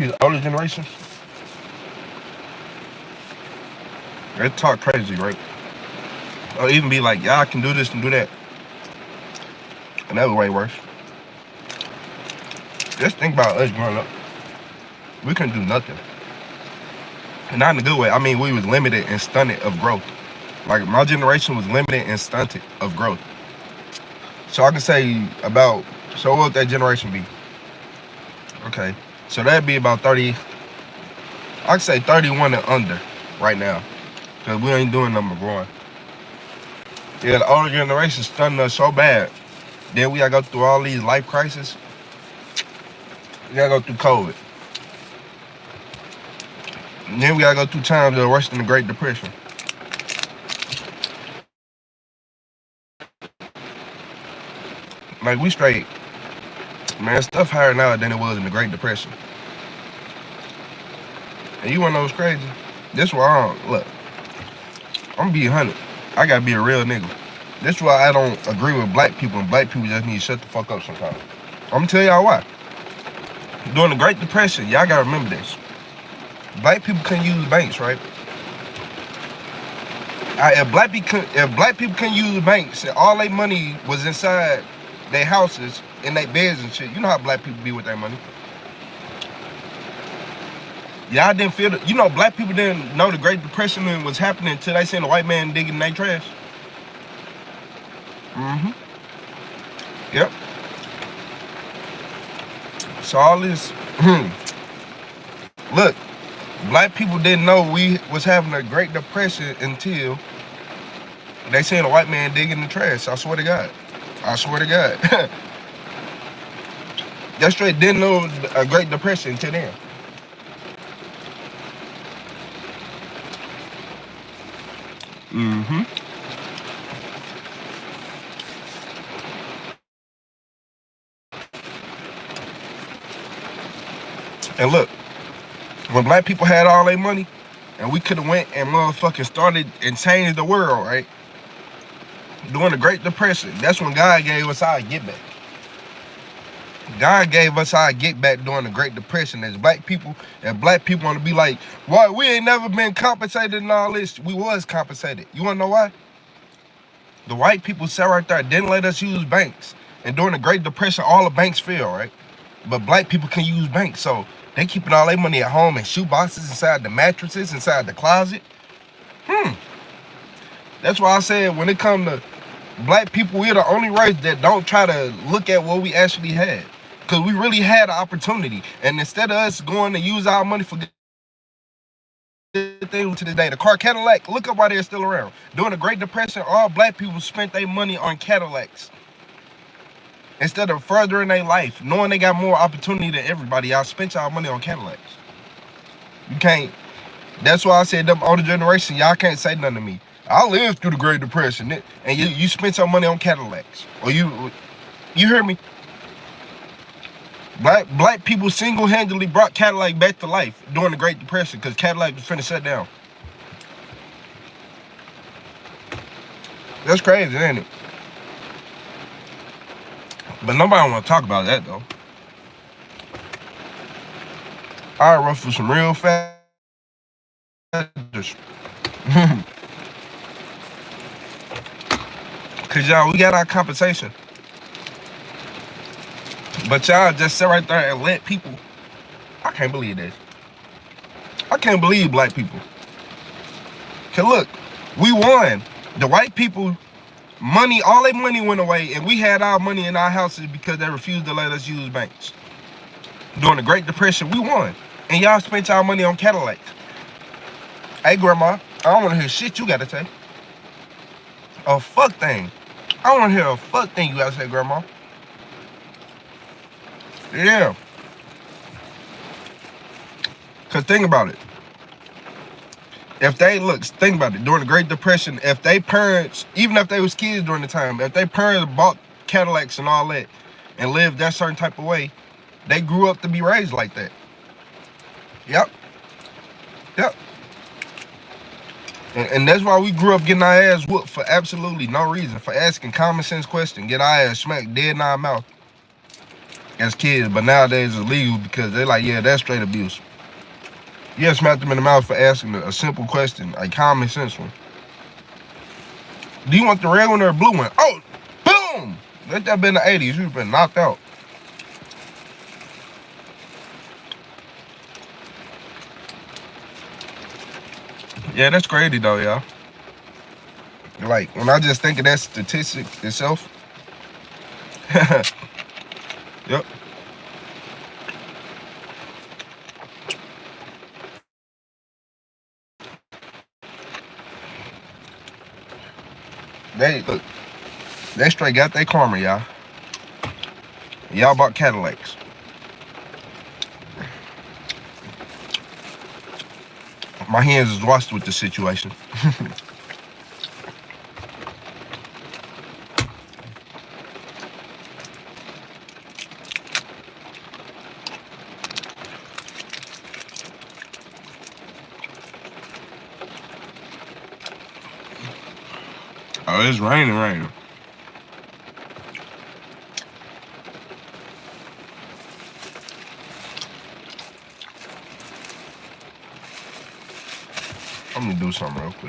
these older generations, they talk crazy, right? Or even be like, y'all can do this and do that. And that was way worse. Just think about us growing up. We couldn't do nothing. And not in a good way. I mean, we was limited and stunted of growth. Like, my generation was limited and stunted of growth. So I can say about, so what would that generation be? Okay. So that'd be about 30, I could say 31 and under right now. Because we ain't doing nothing but growing. Yeah, the older generation stunning us so bad. Then we gotta go through all these life crises. We gotta go through COVID. And then we gotta go through times that are worse than the Great Depression. Like, we straight, man, stuff higher now than it was in the Great Depression. And you wanna know what's crazy? This why I don't, look, I'm gonna be 100. I gotta be a real nigga. This is why I don't agree with black people, and black people just need to shut the fuck up sometimes. I'm gonna tell y'all why. During the Great Depression, y'all gotta remember this. Black people couldn't use banks, right? If black people couldn't use banks and all their money was inside their houses and their beds and shit, you know how black people be with their money. Y'all didn't feel it. You know, black people didn't know the Great Depression was happening until they seen a white man digging their trash. Yep. So all this, look, black people didn't know we was having a Great Depression until they seen a white man digging the trash. I swear to God. I swear to God. That straight didn't know a Great Depression until then. And look, when black people had all their money, and we could have went and motherfucking started and changed the world, right? During the Great Depression, that's when God gave us our get back. God gave us our get back during the Great Depression as black people. And black people want to be like, why we ain't never been compensated and all this. We was compensated. You want to know why? The white people sat right there, didn't let us use banks. And during the Great Depression, all the banks failed, right? But black people can use banks, so they keeping all their money at home in shoe boxes, inside the mattresses, inside the closet. That's why I said when it comes to black people, we're the only race that don't try to look at what we actually had. Because we really had an opportunity. And instead of us going to use our money for good things to this day, the car Cadillac, look up why they're still around. During the Great Depression, all black people spent their money on Cadillacs. Instead of furthering their life, knowing they got more opportunity than everybody, y'all spent y'all money on Cadillacs. You can't. That's why I said them older generation, y'all can't say nothing to me. I lived through the Great Depression, and you spent your money on Cadillacs. Or you hear me? Black people single-handedly brought Cadillac back to life during the Great Depression because Cadillac was finna shut down. That's crazy, ain't it? But nobody want to talk about that, though. I ruffle some real fast. Cause y'all, we got our compensation. But y'all just sit right there and let people. I can't believe this. I can't believe black people. Cause look, we won. The white people, money, all their money went away, and we had our money in our houses because they refused to let us use banks. During the Great Depression, we won. And y'all spent y'all money on Cadillacs. Hey, Grandma, I don't want to hear shit you got to say. A fuck thing. I don't want to hear a fuck thing you got to say, Grandma. Yeah. Because think about it. If they, look, think about it. During the Great Depression, if they parents, even if they was kids during the time, if they parents bought Cadillacs and all that and lived that certain type of way, they grew up to be raised like that. Yep. Yep. And that's why we grew up getting our ass whooped for absolutely no reason, for asking common sense questions, get our ass smacked dead in our mouth. as kids, but nowadays it's legal because they're like, yeah, that's straight abuse. Yeah, smack them in the mouth for asking a simple question, a common sense one. Do you want the red one or the blue one? Oh, boom! Let that be in the 80s. You've been knocked out. Yeah, that's crazy though, y'all. Like, when I just think of that statistic itself. Yep. Look, they straight got their karma, y'all. Y'all bought Cadillacs. My hands is washed with the situation. Oh, it's raining. I'm gonna do something real quick.